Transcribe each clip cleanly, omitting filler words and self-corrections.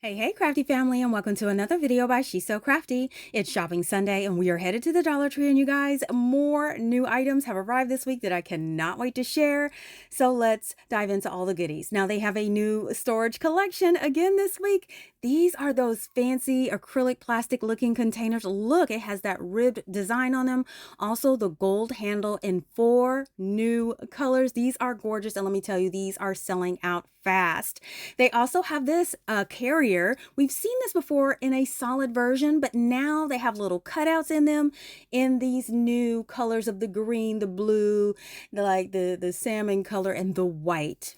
Hey, crafty family, and welcome to another video by She's So Crafty. It's Shopping Sunday, and we are headed to the Dollar Tree, and you guys, more new items have arrived this week that I cannot wait to share. So let's dive into all the goodies. Now, they have a new storage collection again this week. These are those fancy acrylic plastic looking containers. Look, it has that ribbed design on them. Also, the gold handle in 4 new colors. These are gorgeous, and let me tell you, these are selling out fast. They also have this carrier. We've seen this before in a solid version, but now they have little cutouts in them in these new colors of the green, the blue, the salmon color, and the white.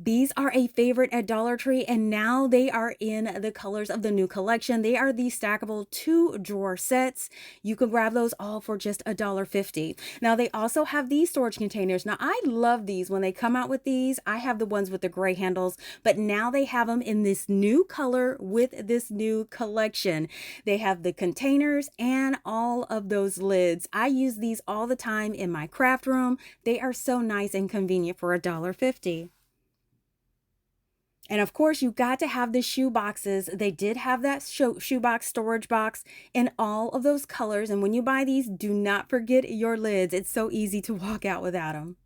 These are a favorite at Dollar Tree, and now they are in the colors of the new collection. They are the stackable 2-drawer sets. You can grab those all for just $1.50. Now, they also have these storage containers. Now, I love these when they come out with these. I have the ones with the gray handles, but now they have them in this new color with this new collection. They have the containers and all of those lids. I use these all the time in my craft room. They are so nice and convenient for $1.50. And of course, you got to have the shoe boxes. They did have that shoe box storage box in all of those colors. And when you buy these, do not forget your lids. It's so easy to walk out without them.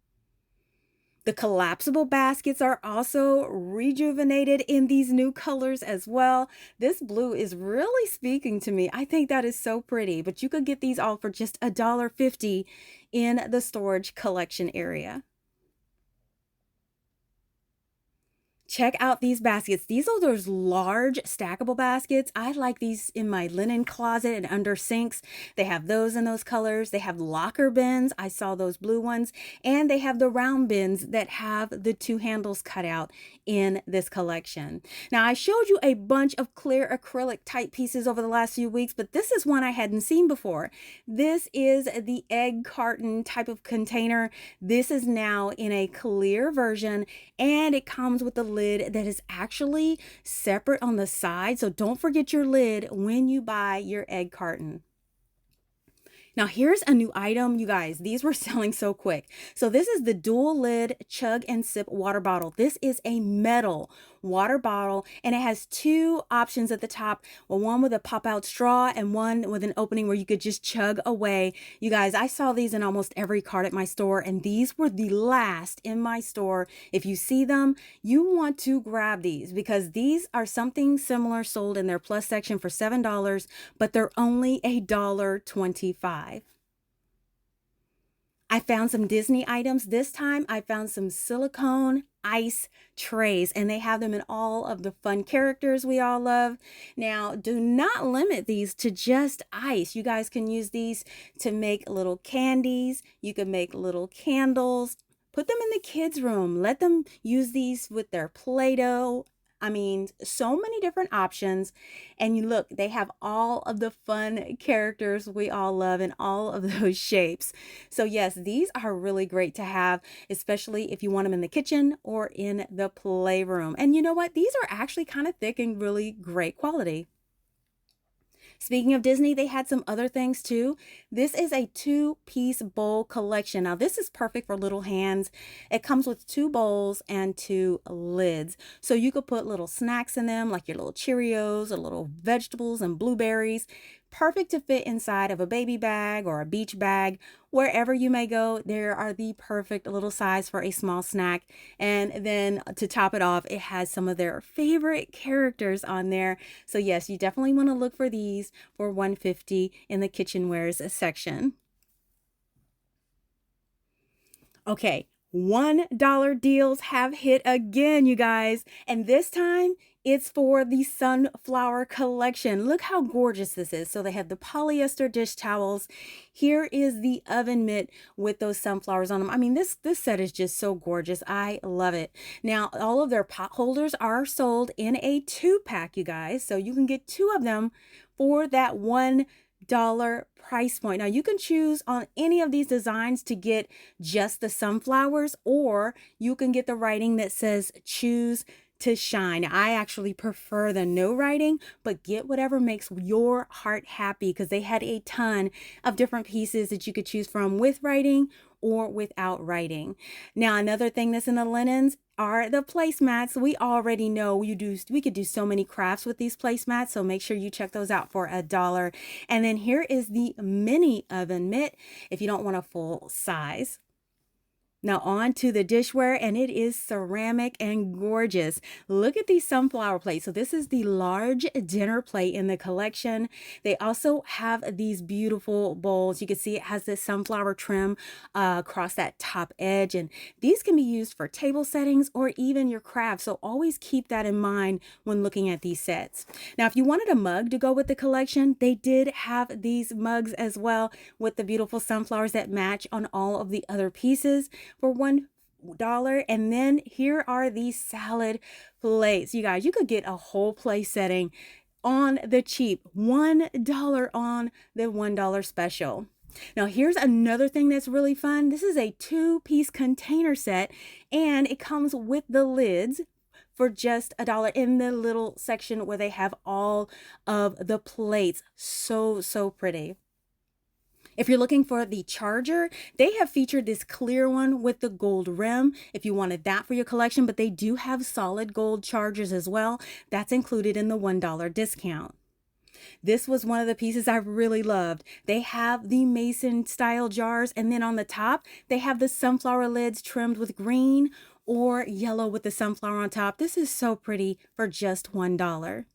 The collapsible baskets are also rejuvenated in these new colors as well. This blue is really speaking to me. I think that is so pretty, but you could get these all for just $1.50 in the storage collection area. Check out these baskets. These are those large stackable baskets. I like these in my linen closet and under sinks. They have those in those colors. They have locker bins. I saw those blue ones. And they have the round bins that have the 2 handles cut out in this collection. Now, I showed you a bunch of clear acrylic type pieces over the last few weeks, but this is one I hadn't seen before. This is the egg carton type of container. This is now in a clear version, and it comes with the lid that is actually separate on the side. So don't forget your lid when you buy your egg carton. Now, here's a new item, you guys. These were selling so quick. So this is the dual lid chug and sip water bottle. This is a metal water bottle, and it has 2 options at the top. Well, one with a pop out straw and one with an opening where you could just chug away. You guys, I saw these in almost every cart at my store, and these were the last in my store. If you see them, you want to grab these because these are something similar sold in their plus section for $7, but they're only $1.25. I found some Disney items. This time I found some silicone ice trays, and they have them in all of the fun characters we all love. Now, do not limit these to just ice. You guys can use these to make little candies. You can make little candles. Put them in the kids' room. Let them use these with their Play-Doh. I mean, so many different options. And you look, they have all of the fun characters we all love in all of those shapes. So yes, these are really great to have, especially if you want them in the kitchen or in the playroom. And you know what? These are actually kind of thick and really great quality. Speaking of Disney, they had some other things too. This is a 2-piece bowl collection. Now, this is perfect for little hands. It comes with 2 bowls and 2 lids. So you could put little snacks in them, like your little Cheerios or little vegetables and blueberries. Perfect to fit inside of a baby bag or a beach bag. Wherever you may go, there are the perfect little size for a small snack. And then to top it off, it has some of their favorite characters on there. So yes, you definitely want to look for these for $1.50 in the kitchenwares section. Okay, $1 deals have hit again, you guys. And this time it's for the sunflower collection. Look how gorgeous this is. So they have the polyester dish towels. Here is the oven mitt with those sunflowers on them. I mean, this set is just so gorgeous. I love it. Now, all of their pot holders are sold in a 2-pack, you guys. So you can get 2 of them for that $1 price point. Now, you can choose on any of these designs to get just the sunflowers, or you can get the writing that says choose to shine. I actually prefer the no writing, but get whatever makes your heart happy, because they had a ton of different pieces that you could choose from with writing or without writing. Now, another thing that's in the linens, are the placemats. We already know we could do so many crafts with these placemats, so make sure you check those out for $1. And then here is the mini oven mitt if you don't want a full size. Now on to the dishware, and it is ceramic and gorgeous. Look at these sunflower plates. So this is the large dinner plate in the collection. They also have these beautiful bowls. You can see it has this sunflower trim across that top edge, and these can be used for table settings or even your craft. So always keep that in mind when looking at these sets. Now, if you wanted a mug to go with the collection, they did have these mugs as well with the beautiful sunflowers that match on all of the other pieces for $1. And then here are these salad plates. You guys, you could get a whole place setting on the cheap, $1 on the $1 special. Now here's another thing that's really fun. This is a 2-piece container set, and it comes with the lids for just $1 in the little section where they have all of the plates. So pretty. If you're looking for the charger, they have featured this clear one with the gold rim if you wanted that for your collection, but they do have solid gold chargers as well. That's included in the $1 discount. This was one of the pieces I really loved. They have the mason style jars, and then on the top, they have the sunflower lids trimmed with green or yellow with the sunflower on top. This is so pretty for just $1.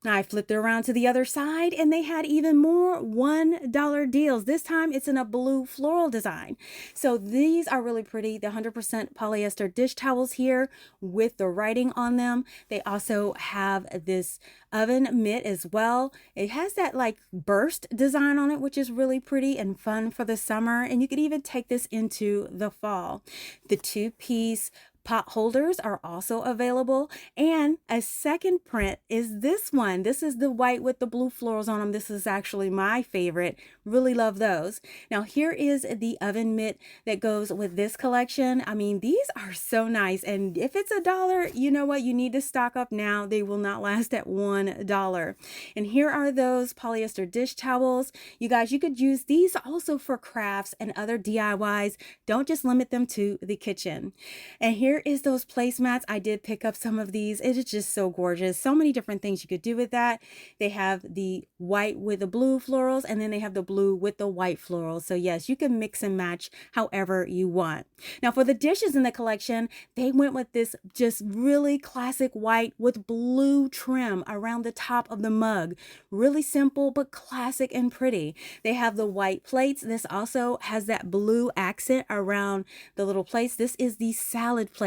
Now I flipped it around to the other side, and they had even more $1 deals. This time it's in a blue floral design. So these are really pretty. The 100% polyester dish towels here with the writing on them. They also have this oven mitt as well. It has that like burst design on it, which is really pretty and fun for the summer. And you could even take this into the fall. The 2-piece pot holders are also available, and a second print is this one. This is the white with the blue florals on them. This is actually my favorite. Really love those. Now here is the oven mitt that goes with this collection. I mean, these are so nice, and if it's $1, you know what, you need to stock up now. They will not last at $1. And here are those polyester dish towels. You guys, you could use these also for crafts and other DIYs. Don't just limit them to the kitchen. And here is those placemats. I did pick up some of these. It is just so gorgeous. So many different things you could do with that. They have the white with the blue florals, and then they have the blue with the white florals. So yes, you can mix and match however you want. Now for the dishes in the collection, they went with this just really classic white with blue trim around the top of the mug. Really simple, but classic and pretty. They have the white plates. This also has that blue accent around the little plates. This is the salad plate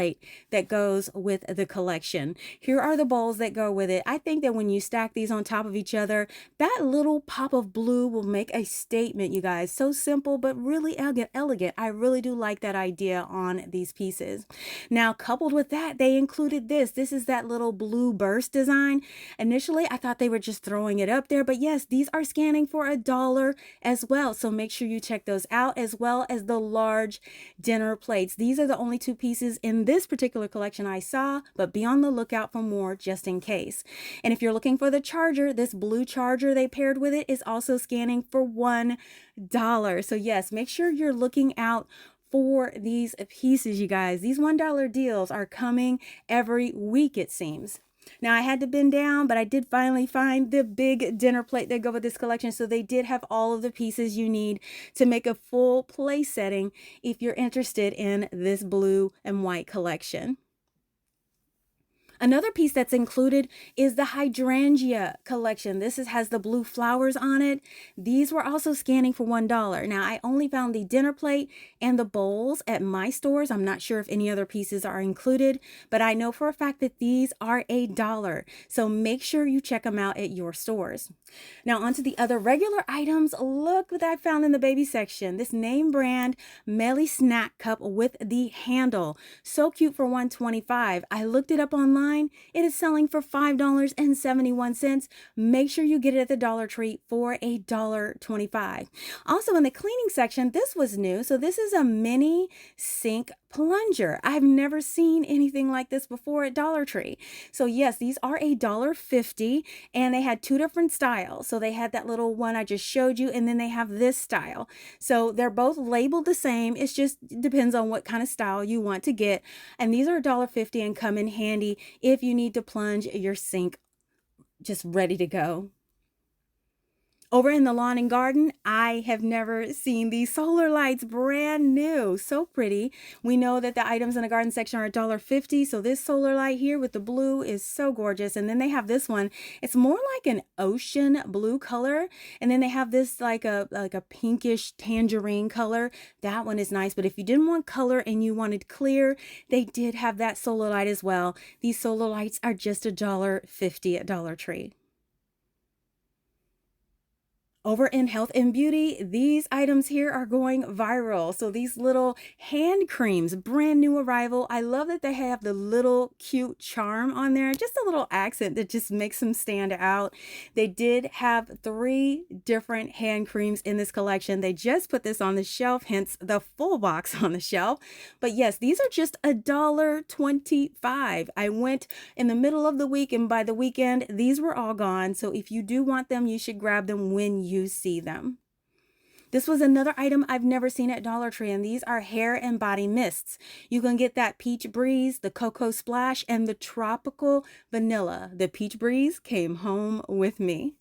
that goes with the collection. Here are the bowls that go with it. I think that when you stack these on top of each other, that little pop of blue will make a statement, you guys. So simple, but really elegant. I really do like that idea on these pieces. Now, coupled with that, they included this. This is that little blue burst design. Initially, I thought they were just throwing it up there, but yes, these are scanning for $1 as well. So make sure you check those out, as well as the large dinner plates. These are the only 2 pieces in this particular collection I saw, but be on the lookout for more just in case. And if you're looking for the charger, this blue charger they paired with it is also scanning for $1. So yes, make sure you're looking out for these pieces, you guys. These $1 deals are coming every week, it seems. Now I had to bend down, but I did finally find the big dinner plate that go with this collection. So they did have all of the pieces you need to make a full place setting if you're interested in this blue and white collection. Another piece that's included is the hydrangea collection. This has the blue flowers on it. These were also scanning for $1. Now, I only found the dinner plate and the bowls at my stores. I'm not sure if any other pieces are included, but I know for a fact that these are $1. So make sure you check them out at your stores. Now, onto the other regular items. Look what I found in the baby section. This name brand Melly snack cup with the handle. So cute for $1.25. I looked it up online. It is selling for $5.71. Make sure you get it at the Dollar Tree for $1.25. Also in the cleaning section, this was new. So this is a mini sink plunger. I've never seen anything like this before at Dollar Tree. So yes, these are $1.50, and they had two different styles. So they had that little one I just showed you, and then they have this style. So they're both labeled the same. It just depends on what kind of style you want to get. And these are $1.50 and come in handy if you need to plunge your sink just ready to go. Over in the lawn and garden, I have never seen these solar lights, brand new, so pretty. We know that the items in the garden section are $1.50, so this solar light here with the blue is so gorgeous. And then they have this one. It's more like an ocean blue color, and then they have this like a pinkish tangerine color. That one is nice, but if you didn't want color and you wanted clear, they did have that solar light as well. These solar lights are just $1.50 at Dollar Tree. Over in health and beauty, these items here are going viral. So these little hand creams, brand new arrival. I love that they have the little cute charm on there, just a little accent that just makes them stand out. They did have 3 different hand creams in this collection. They just put this on the shelf, hence the full box on the shelf. But yes, these are just $1.25. I went in the middle of the week, and by the weekend, these were all gone. So if you do want them, you should grab them when you see them. This was another item I've never seen at Dollar Tree, and these are hair and body mists. You can get that peach breeze, the cocoa splash, and the tropical vanilla. The peach breeze came home with me.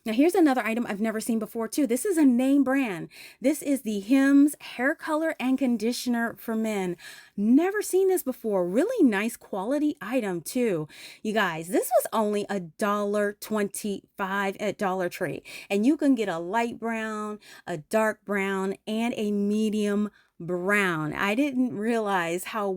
Now here's another item I've never seen before too. This is a name brand. This is the Hims hair color and conditioner for men. Never seen this before. Really nice quality item too. You guys, this was only $1.25 at Dollar Tree. And you can get a light brown, a dark brown, and a medium brown. I didn't realize how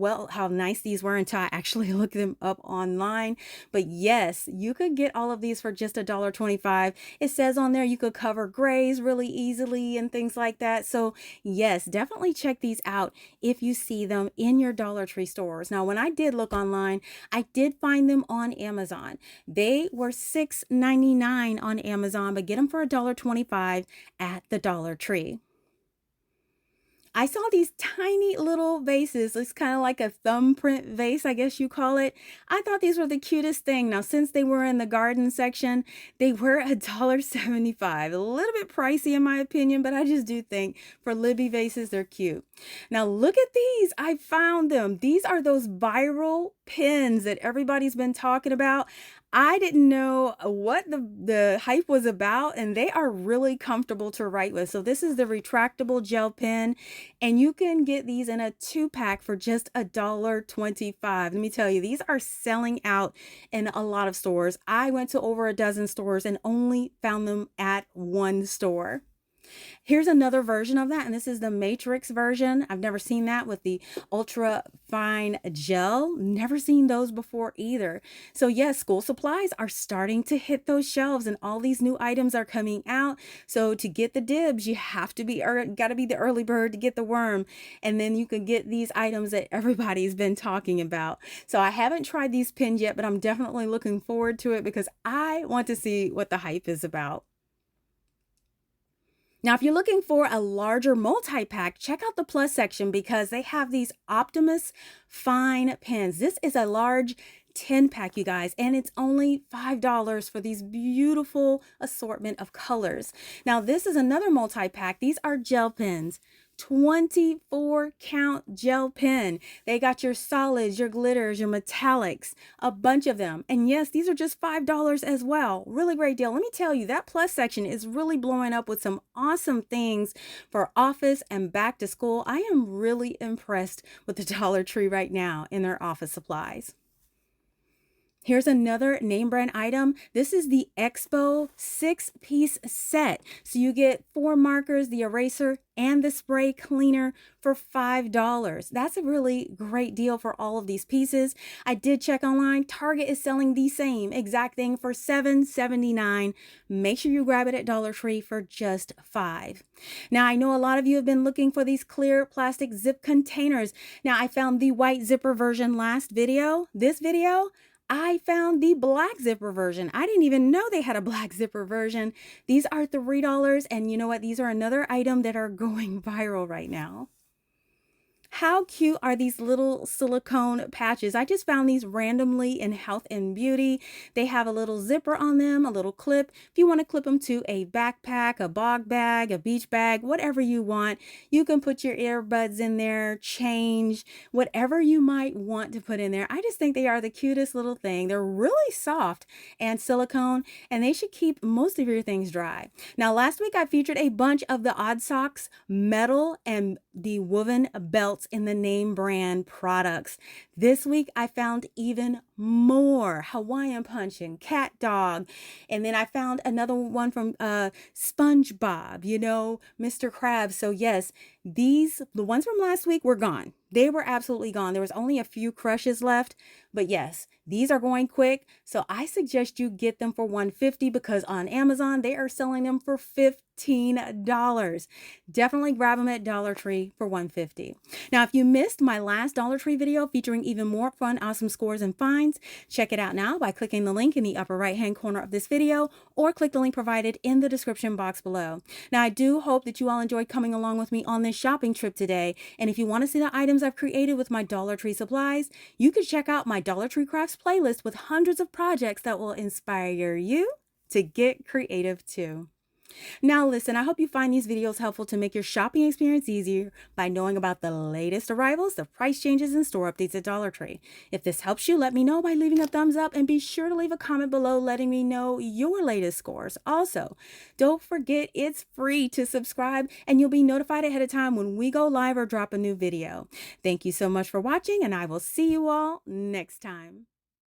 nice these were until I actually looked them up online. But yes, you could get all of these for just $1.25. It says on there you could cover grays really easily and things like that. So yes, definitely check these out if you see them in your Dollar Tree stores. Now, when I did look online, I did find them on Amazon. They were $6.99 on Amazon, but get them for $1.25 at the Dollar Tree. I saw these tiny little vases. It's kind of like a thumbprint vase, I guess you call it. I thought these were the cutest thing. Now, since they were in the garden section, they were $1.75. A little bit pricey in my opinion, but I just do think for Libby vases, they're cute. Now, look at these. I found them. These are those viral pins that everybody's been talking about. I didn't know what the hype was about, and they are really comfortable to write with. So this is the retractable gel pen, and you can get these in a 2-pack for just $1.25. Let me tell you, these are selling out in a lot of stores. I went to over a dozen stores and only found them at one store. Here's another version of that, and this is the Matrix version. I've never seen that with the ultra fine gel. Never seen those before either. So yes, school supplies are starting to hit those shelves, and all these new items are coming out. So to get the dibs, you have to be gotta be the early bird to get the worm, and then you can get these items that everybody's been talking about. So I haven't tried these pins yet, but I'm definitely looking forward to it because I want to see what the hype is about. Now, if you're looking for a larger multi-pack, check out the plus section because they have these Optimus fine pens. This is a large 10-pack, you guys, and it's only $5 for these beautiful assortment of colors. Now, this is another multi-pack. These are gel pens. 24 count gel pen. They got your solids, your glitters, your metallics, a bunch of them. And yes, these are just $5 as well. Really great deal. Let me tell you, that plus section is really blowing up with some awesome things for office and back to school. I am really impressed with the Dollar Tree right now in their office supplies. Here's another name brand item. This is the Expo 6-piece set. So you get 4 markers, the eraser, and the spray cleaner for $5. That's a really great deal for all of these pieces. I did check online. Target is selling the same exact thing for $7.79. Make sure you grab it at Dollar Tree for just $5. Now, I know a lot of you have been looking for these clear plastic zip containers. Now, I found the white zipper version last video. This video, I found the black zipper version. I didn't even know they had a black zipper version. These are $3, and you know what? These are another item that are going viral right now. How cute are these little silicone patches? I just found these randomly in Health and Beauty. They have a little zipper on them, a little clip. If you want to clip them to a backpack, a bog bag, a beach bag, whatever you want, you can put your earbuds in there, change, whatever you might want to put in there. I just think they are the cutest little thing. They're really soft and silicone, and they should keep most of your things dry. Now, last week I featured a bunch of the Odd Socks metal and the woven belts in the name brand products. This week I found even more Hawaiian Punch and Cat Dog. And then I found another one from SpongeBob, Mr. Krabs. So yes, the ones from last week were gone. They were absolutely gone. There was only a few crushes left, but yes, these are going quick. So I suggest you get them for $150 because on Amazon, they are selling them for $15. Definitely grab them at Dollar Tree for $150. Now, if you missed my last Dollar Tree video featuring even more fun, awesome scores and finds, check it out now by clicking the link in the upper right-hand corner of this video or click the link provided in the description box below. Now, I do hope that you all enjoyed coming along with me on this shopping trip today. And if you want to see the items I've created with my Dollar Tree supplies, you can check out my Dollar Tree Crafts playlist with hundreds of projects that will inspire you to get creative too. Now listen, I hope you find these videos helpful to make your shopping experience easier by knowing about the latest arrivals, the price changes, and store updates at Dollar Tree. If this helps you, let me know by leaving a thumbs up and be sure to leave a comment below letting me know your latest scores. Also, don't forget it's free to subscribe and you'll be notified ahead of time when we go live or drop a new video. Thank you so much for watching and I will see you all next time.